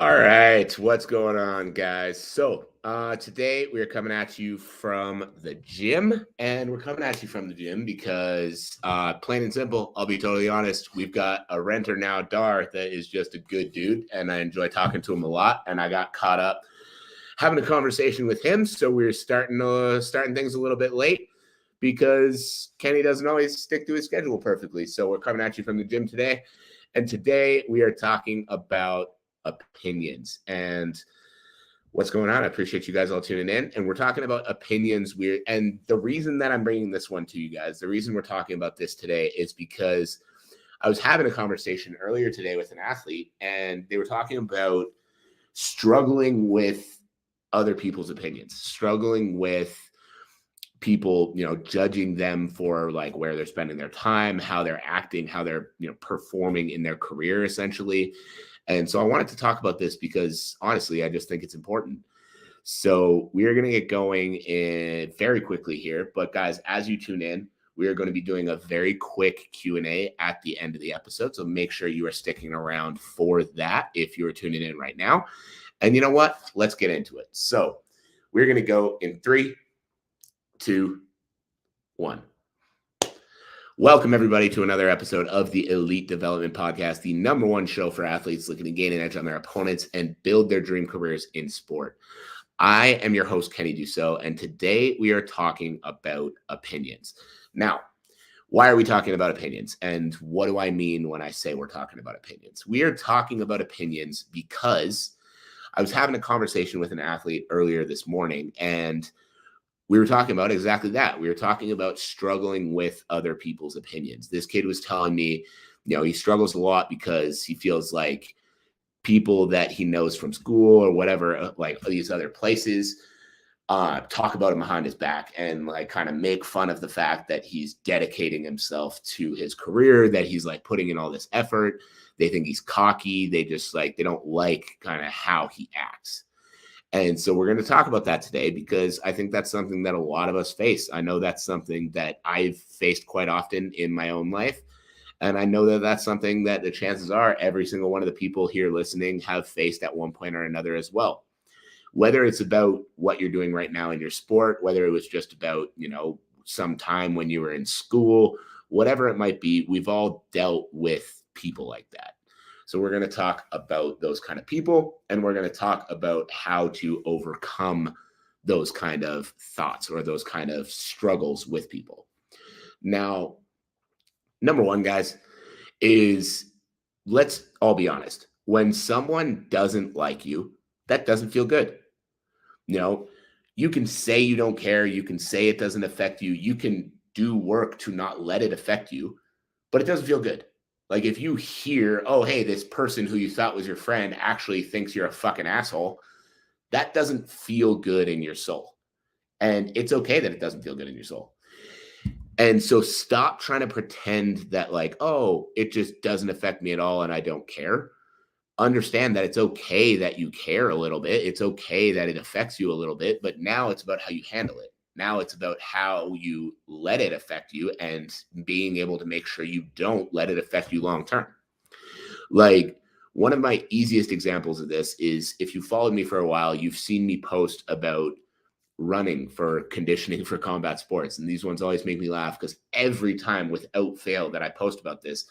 All right, what's going on, guys? So, today we are coming at you from the gym, and we're coming at you from the gym because, plain and simple, I'll be totally honest, we've got a renter now, Dar, that is just a good dude, and I enjoy talking to him a lot. And I got caught up having a conversation with him, so we're starting things a little bit late because Kenny doesn't always stick to his schedule perfectly. So we're coming at you from the gym today, and today we are talking about opinions and what's going on. I appreciate you guys all tuning in, and we're talking about opinions. And the reason that I'm bringing this one to you guys, the reason we're talking about this today is because I was having a conversation earlier today with an athlete, and they were talking about struggling with other people's opinions, struggling with people, judging them for like where they're spending their time, how they're acting, how they're, performing in their career, essentially. And so I wanted to talk about this because honestly, I just think it's important. So we are going to get going in very quickly here. But guys, as you tune in, we are going to be doing a very quick Q&A at the end of the episode. So make sure you are sticking around for that if you're tuning in right now. And you know what? Let's get into it. So we're going to go in 3, 2, 1. Welcome, everybody, to another episode of the Elite Development Podcast, the number one show for athletes looking to gain an edge on their opponents and build their dream careers in sport. I am your host, Kenny Dussault, and today we are talking about opinions. Now, why are we talking about opinions? And what do I mean when I say we're talking about opinions? We are talking about opinions because I was having a conversation with an athlete earlier this morning, and we were talking about exactly that. We were talking about struggling with other people's opinions. This kid was telling me, he struggles a lot because he feels like people that he knows from school or whatever, like these other places, talk about him behind his back and like kind of make fun of the fact that he's dedicating himself to his career, that he's like putting in all this effort. They think he's cocky. They just they don't like kind of how he acts. And so we're going to talk about that today because I think that's something that a lot of us face. I know that's something that I've faced quite often in my own life. And I know that that's something that the chances are every single one of the people here listening have faced at one point or another as well. Whether it's about what you're doing right now in your sport, whether it was just about, some time when you were in school, whatever it might be, we've all dealt with people like that. So we're going to talk about those kind of people, and we're going to talk about how to overcome those kind of thoughts or those kind of struggles with people. Now, number one, guys, is let's all be honest. When someone doesn't like you, that doesn't feel good. You can say you don't care. You can say it doesn't affect you. You can do work to not let it affect you, but it doesn't feel good. Like if you hear, oh, hey, this person who you thought was your friend actually thinks you're a fucking asshole, that doesn't feel good in your soul. And it's okay that it doesn't feel good in your soul. And so stop trying to pretend that like, oh, it just doesn't affect me at all and I don't care. Understand that it's okay that you care a little bit. It's okay that it affects you a little bit, but now it's about how you handle it. Now it's about how you let it affect you and being able to make sure you don't let it affect you long term. Like one of my easiest examples of this is if you followed me for a while, you've seen me post about running for conditioning for combat sports. And these ones always make me laugh because every time without fail that I post about this,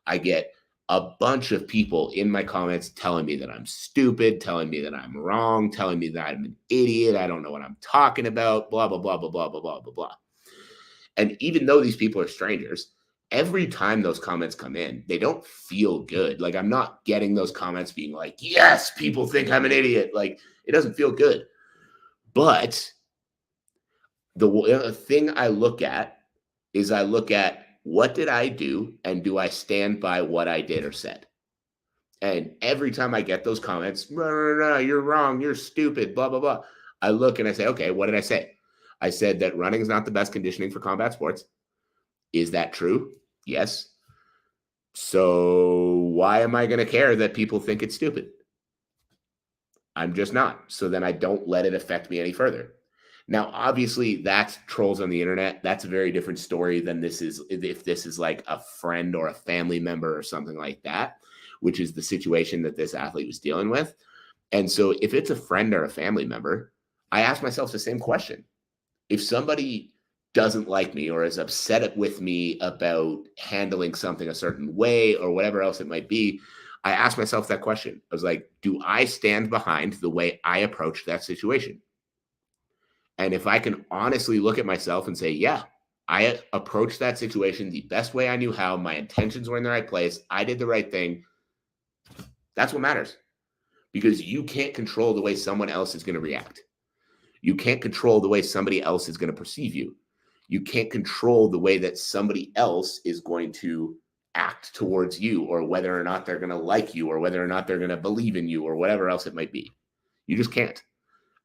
I get a bunch of people in my comments telling me that I'm stupid, telling me that I'm wrong, telling me that I'm an idiot, I don't know what I'm talking about, blah, blah, blah, blah, blah, blah, blah, blah, blah. And even though these people are strangers, every time those comments come in, they don't feel good. Like I'm not getting those comments being like, yes, people think I'm an idiot. Like it doesn't feel good. But the thing I look at is what did I do and do I stand by what I did or said? And every time I get those comments, no, you're wrong, you're stupid, blah, blah, blah. I look and I say, okay, what did I say? I said that running is not the best conditioning for combat sports. Is that true? Yes. So why am I going to care that people think it's stupid? I'm just not. So then I don't let it affect me any further. Now, obviously, that's trolls on the internet. That's a very different story than this is if this is like a friend or a family member or something like that, which is the situation that this athlete was dealing with. And so if it's a friend or a family member, I ask myself the same question. If somebody doesn't like me or is upset with me about handling something a certain way or whatever else it might be, I ask myself that question. I was like, do I stand behind the way I approach that situation? And if I can honestly look at myself and say, yeah, I approached that situation the best way I knew how, my intentions were in the right place, I did the right thing, that's what matters. Because you can't control the way someone else is going to react. You can't control the way somebody else is going to perceive you. You can't control the way that somebody else is going to act towards you, or whether or not they're going to like you, or whether or not they're going to believe in you, or whatever else it might be. You just can't.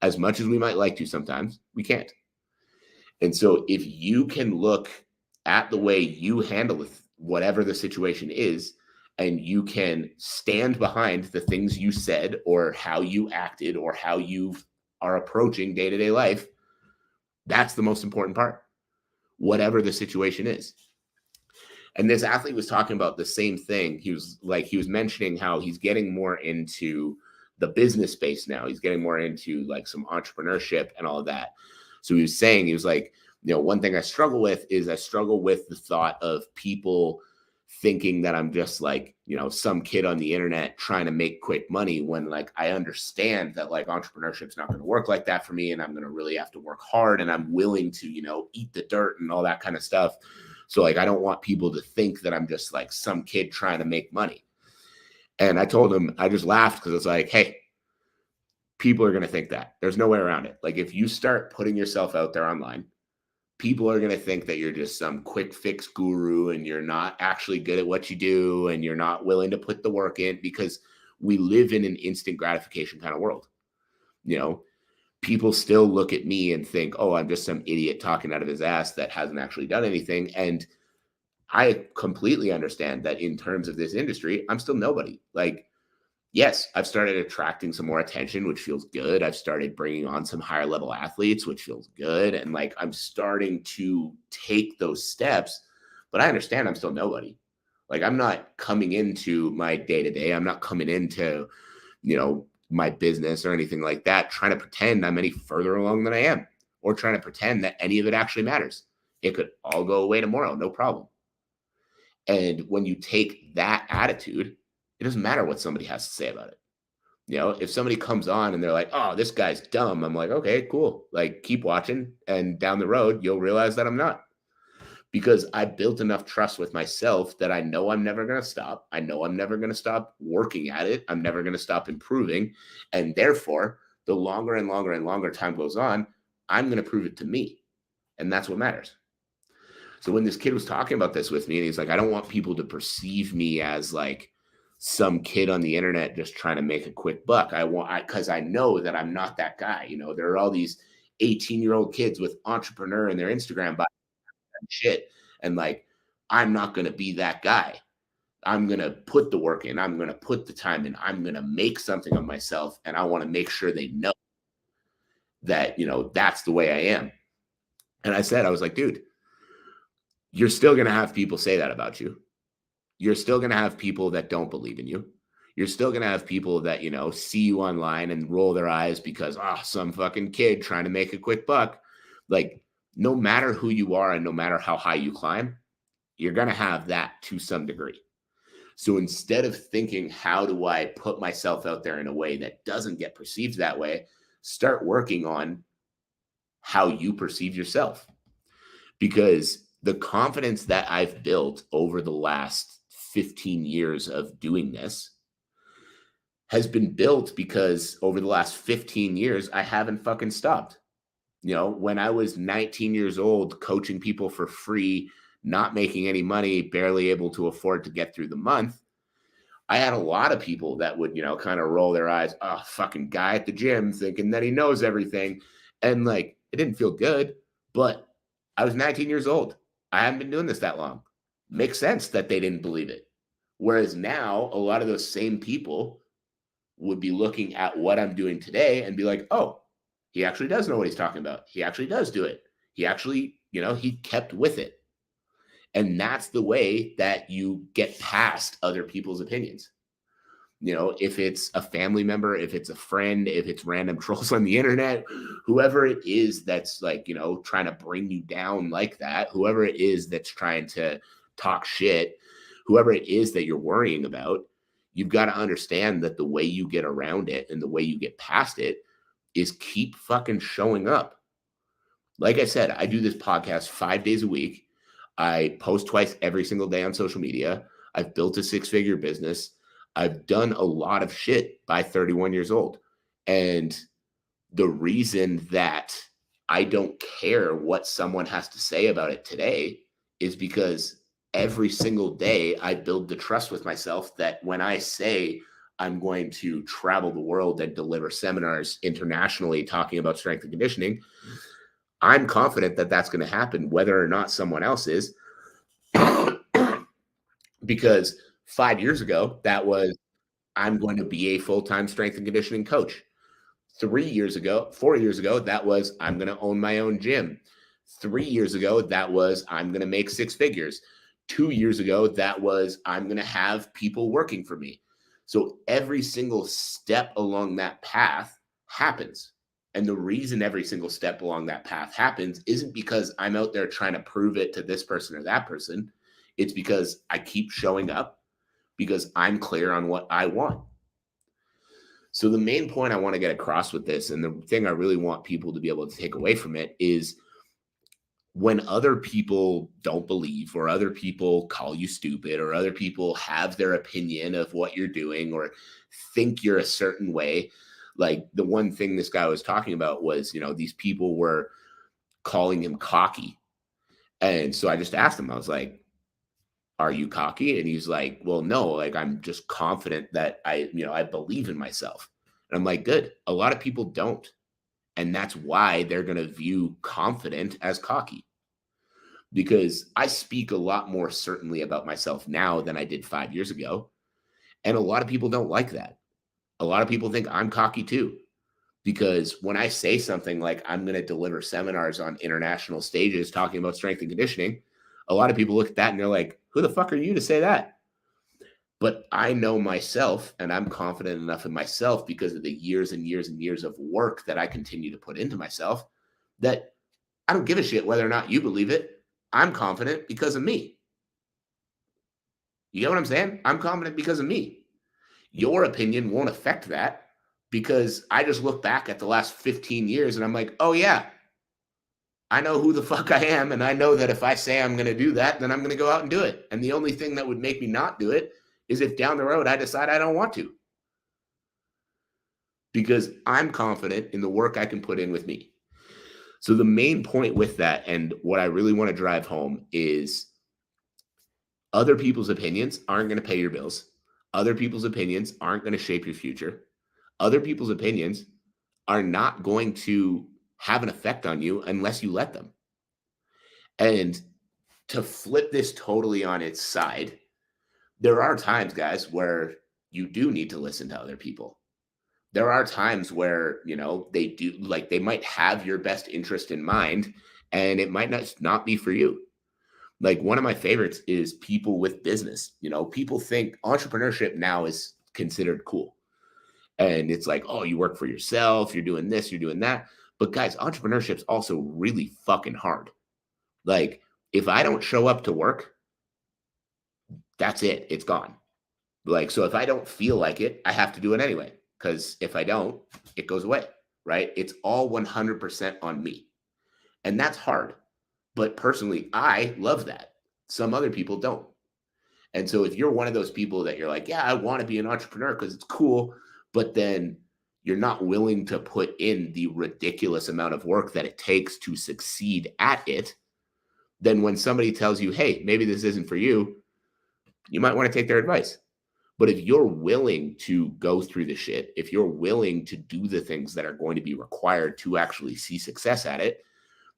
As much as we might like to sometimes, we can't. And so if you can look at the way you handle whatever the situation is, and you can stand behind the things you said or how you acted or how you are approaching day-to-day life, that's the most important part, whatever the situation is. And this athlete was talking about the same thing. He was mentioning how he's getting more into the business space now. He's getting more into like some entrepreneurship and all of that. So he was saying, he was like, one thing I struggle with is the thought of people thinking that I'm just like, some kid on the internet trying to make quick money, when like I understand that like entrepreneurship's not going to work like that for me, and I'm going to really have to work hard, and I'm willing to, eat the dirt and all that kind of stuff. So like I don't want people to think that I'm just like some kid trying to make money. And I told him, I just laughed because it's like, hey, people are going to think that. There's no way around it. Like if you start putting yourself out there online, people are going to think that you're just some quick fix guru and you're not actually good at what you do and you're not willing to put the work in, because we live in an instant gratification kind of world. People still look at me and think, oh, I'm just some idiot talking out of his ass that hasn't actually done anything. And I completely understand that in terms of this industry, I'm still nobody. Like, yes, I've started attracting some more attention, which feels good. I've started bringing on some higher level athletes, which feels good. And like, I'm starting to take those steps, but I understand I'm still nobody. Like, I'm not coming into my day to day. I'm not coming into, my business or anything like that, trying to pretend I'm any further along than I am, or trying to pretend that any of it actually matters. It could all go away tomorrow, no problem. And when you take that attitude, it doesn't matter what somebody has to say about it. If somebody comes on and they're like, oh, this guy's dumb, I'm like, okay, cool. Like, keep watching. And down the road, you'll realize that I'm not. Because I built enough trust with myself that I know I'm never going to stop. I know I'm never going to stop working at it. I'm never going to stop improving. And therefore, the longer and longer and longer time goes on, I'm going to prove it to me. And that's what matters. So when this kid was talking about this with me, and he's like, I don't want people to perceive me as like some kid on the internet just trying to make a quick buck. Because I know that I'm not that guy. There are all these 18-year-old kids with entrepreneur in their Instagram bio and shit. And like, I'm not going to be that guy. I'm going to put the work in. I'm going to put the time in. I'm going to make something of myself. And I want to make sure they know that, that's the way I am. And I was like, dude, you're still going to have people say that about you. You're still going to have people that don't believe in you. You're still going to have people that, see you online and roll their eyes because, some fucking kid trying to make a quick buck. Like, no matter who you are and no matter how high you climb, you're going to have that to some degree. So instead of thinking, how do I put myself out there in a way that doesn't get perceived that way, start working on how you perceive yourself. Because the confidence that I've built over the last 15 years of doing this has been built because over the last 15 years, I haven't fucking stopped. When I was 19 years old, coaching people for free, not making any money, barely able to afford to get through the month, I had a lot of people that would, kind of roll their eyes, fucking guy at the gym thinking that he knows everything. And like, it didn't feel good, but I was 19 years old. I haven't been doing this that long. Makes sense that they didn't believe it. Whereas now, a lot of those same people would be looking at what I'm doing today and be like, oh, he actually does know what he's talking about. He actually does do it. He actually, he kept with it. And that's the way that you get past other people's opinions. You know, if it's a family member, if it's a friend, if it's random trolls on the internet, whoever it is that's like, you know, trying to bring you down like that, whoever it is that's trying to talk shit, whoever it is that you're worrying about, you've got to understand that the way you get around it and the way you get past it is keep fucking showing up. Like I said, I do this podcast 5 days a week. I post twice every single day on social media. I've built a 6-figure business. I've done a lot of shit by 31 years old. And the reason that I don't care what someone has to say about it today is because every single day I build the trust with myself that when I say I'm going to travel the world and deliver seminars internationally talking about strength and conditioning, I'm confident that that's going to happen, whether or not someone else is. Because 5 years ago, that was, I'm going to be a full-time strength and conditioning coach. 4 years ago, that was, I'm going to own my own gym. 3 years ago, that was, I'm going to make 6 figures. 2 years ago, that was, I'm going to have people working for me. So every single step along that path happens. And the reason every single step along that path happens isn't because I'm out there trying to prove it to this person or that person. It's because I keep showing up because I'm clear on what I want. So the main point I want to get across with this, and the thing I really want people to be able to take away from it, is when other people don't believe, or other people call you stupid, or other people have their opinion of what you're doing, or think you're a certain way. Like the one thing this guy was talking about was, you know, these people were calling him cocky. And so I just asked him, I was like, are you cocky? And he's like, well, no, like I'm just confident that I believe in myself. And I'm like, good. A lot of people don't. And that's why they're going to view confident as cocky. Because I speak a lot more certainly about myself now than I did 5 years ago. And a lot of people don't like that. A lot of people think I'm cocky too. Because when I say something like I'm going to deliver seminars on international stages talking about strength and conditioning, a lot of people look at that and they're like, who the fuck are you to say that? But I know myself, and I'm confident enough in myself because of the years and years and years of work that I continue to put into myself, that I don't give a shit whether or not you believe it. I'm confident because of me. You get what I'm saying? I'm confident because of me. Your opinion won't affect that because I just look back at the last 15 years and I'm like, oh yeah, I know who the fuck I am. And I know that if I say I'm going to do that, then I'm going to go out and do it. And the only thing that would make me not do it is if down the road I decide I don't want to. Because I'm confident in the work I can put in with me. So the main point with that, and what I really want to drive home, is other people's opinions aren't going to pay your bills. Other people's opinions aren't going to shape your future. Other people's opinions are not going to have an effect on you unless you let them. And to flip this totally on its side, there are times, guys, where you do need to listen to other people. There are times where, you know, they do, like, they might have your best interest in mind, and it might not be for you. Like, one of my favorites is people with business. You know, people think entrepreneurship now is considered cool. And it's like, oh, you work for yourself, you're doing this, you're doing that. But guys, entrepreneurship's also really fucking hard. Like, if I don't show up to work, that's it. It's gone. Like, so if I don't feel like it, I have to do it anyway. Because if I don't, it goes away, right? It's all 100% on me. And that's hard. But personally, I love that. Some other people don't. And so if you're one of those people that you're like, yeah, I want to be an entrepreneur because it's cool, but then you're not willing to put in the ridiculous amount of work that it takes to succeed at it, then when somebody tells you, hey, maybe this isn't for you, you might want to take their advice. But if you're willing to go through the shit, if you're willing to do the things that are going to be required to actually see success at it,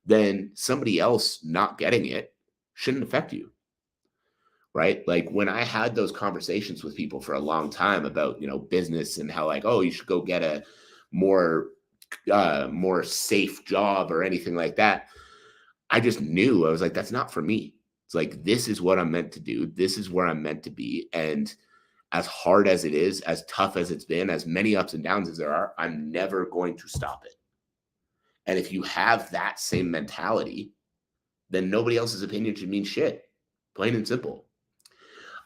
then somebody else not getting it shouldn't affect you. Right? Like when I had those conversations with people for a long time about, you know, business and how like, oh, you should go get a more safe job or anything like that. I just knew, I was like, that's not for me. It's like, this is what I'm meant to do. This is where I'm meant to be. And as hard as it is, as tough as it's been, as many ups and downs as there are, I'm never going to stop it. And if you have that same mentality, then nobody else's opinion should mean shit. Plain and simple.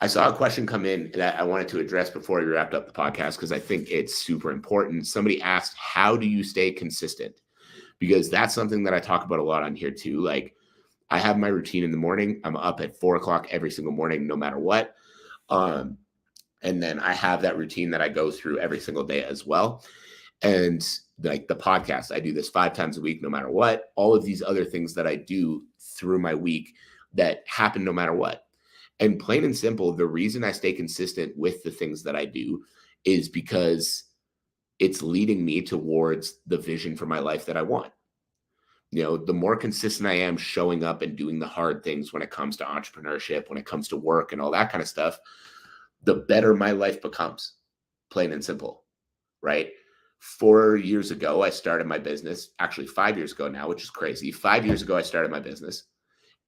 I saw a question come in that I wanted to address before we wrapped up the podcast because I think it's super important. Somebody asked, how do you stay consistent? Because that's something that I talk about a lot on here too. Like, I have my routine in the morning. I'm up at 4:00 every single morning, no matter what. And then I have that routine that I go through every single day as well. And like the podcast, I do this 5 times a week, no matter what. All of these other things that I do through my week that happen no matter what. And plain and simple, the reason I stay consistent with the things that I do is because it's leading me towards the vision for my life that I want. The more consistent I am showing up and doing the hard things when it comes to entrepreneurship, when it comes to work and all that kind of stuff, the better my life becomes, plain and simple, right? 4 years ago, I started my business, actually 5 years ago now, which is crazy. 5 years ago, I started my business.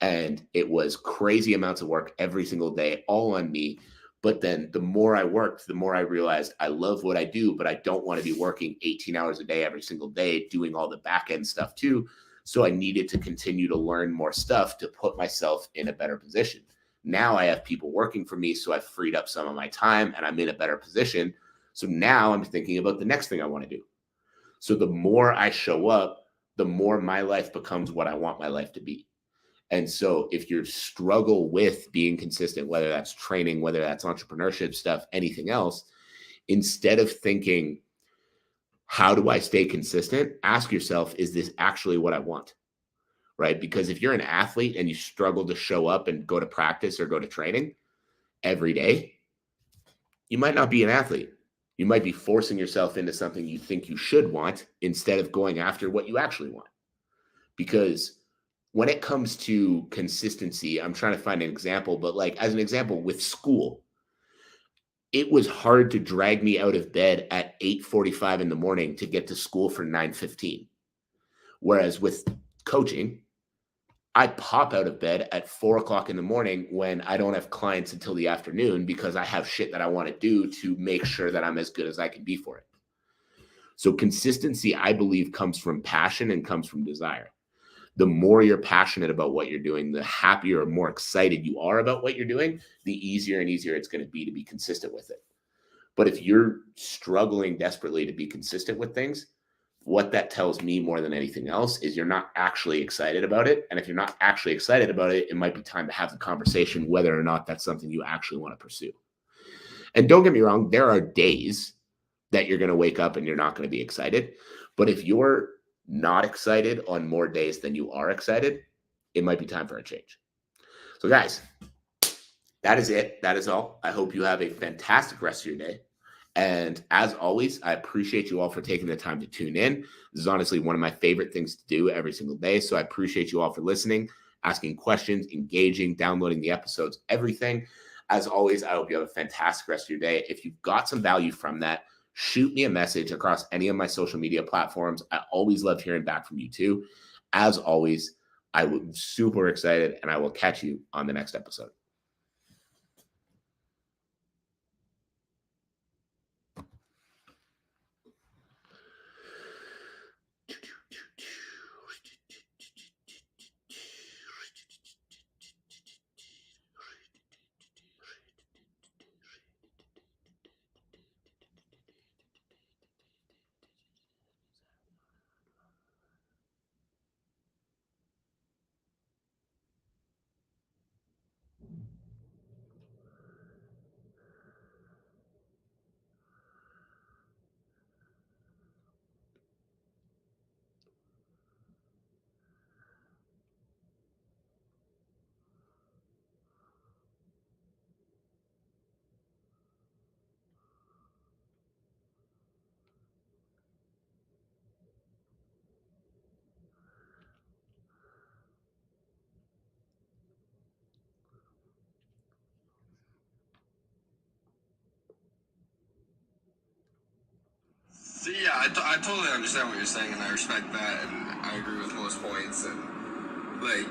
And it was crazy amounts of work every single day, all on me. But then the more I worked, the more I realized I love what I do, but I don't want to be working 18 hours a day every single day, doing all the back end stuff too. So I needed to continue to learn more stuff to put myself in a better position. Now I have people working for me, so I've freed up some of my time and I'm in a better position. So now I'm thinking about the next thing I want to do. So the more I show up, the more my life becomes what I want my life to be. And so if you struggle with being consistent, whether that's training, whether that's entrepreneurship stuff, anything else, instead of thinking, how do I stay consistent? Ask yourself, is this actually what I want? Right? Because if you're an athlete and you struggle to show up and go to practice or go to training every day, you might not be an athlete. You might be forcing yourself into something you think you should want instead of going after what you actually want. Because when it comes to consistency, I'm trying to find an example, but like as an example with school, it was hard to drag me out of bed at 8:45 in the morning to get to school for 9:15. Whereas with coaching, I pop out of bed at 4:00 in the morning when I don't have clients until the afternoon because I have shit that I want to do to make sure that I'm as good as I can be for it. So consistency, I believe, comes from passion and comes from desire. The more you're passionate about what you're doing, the happier or more excited you are about what you're doing, the easier and easier it's going to be consistent with it. But if you're struggling desperately to be consistent with things, what that tells me more than anything else is you're not actually excited about it. And if you're not actually excited about it, it might be time to have the conversation whether or not that's something you actually want to pursue. And don't get me wrong, there are days that you're going to wake up and you're not going to be excited. But if you're not excited on more days than you are excited, it might be time for a change. So guys, that is it. That is all. I hope you have a fantastic rest of your day. And as always, I appreciate you all for taking the time to tune in. This is honestly one of my favorite things to do every single day. So I appreciate you all for listening, asking questions, engaging, downloading the episodes, everything. As always, I hope you have a fantastic rest of your day. If you've got some value from that, shoot me a message across any of my social media platforms. I always love hearing back from you too. As always, I'm super excited and I will catch you on the next episode. So yeah, I totally understand what you're saying, and I respect that, and I agree with most points. And like,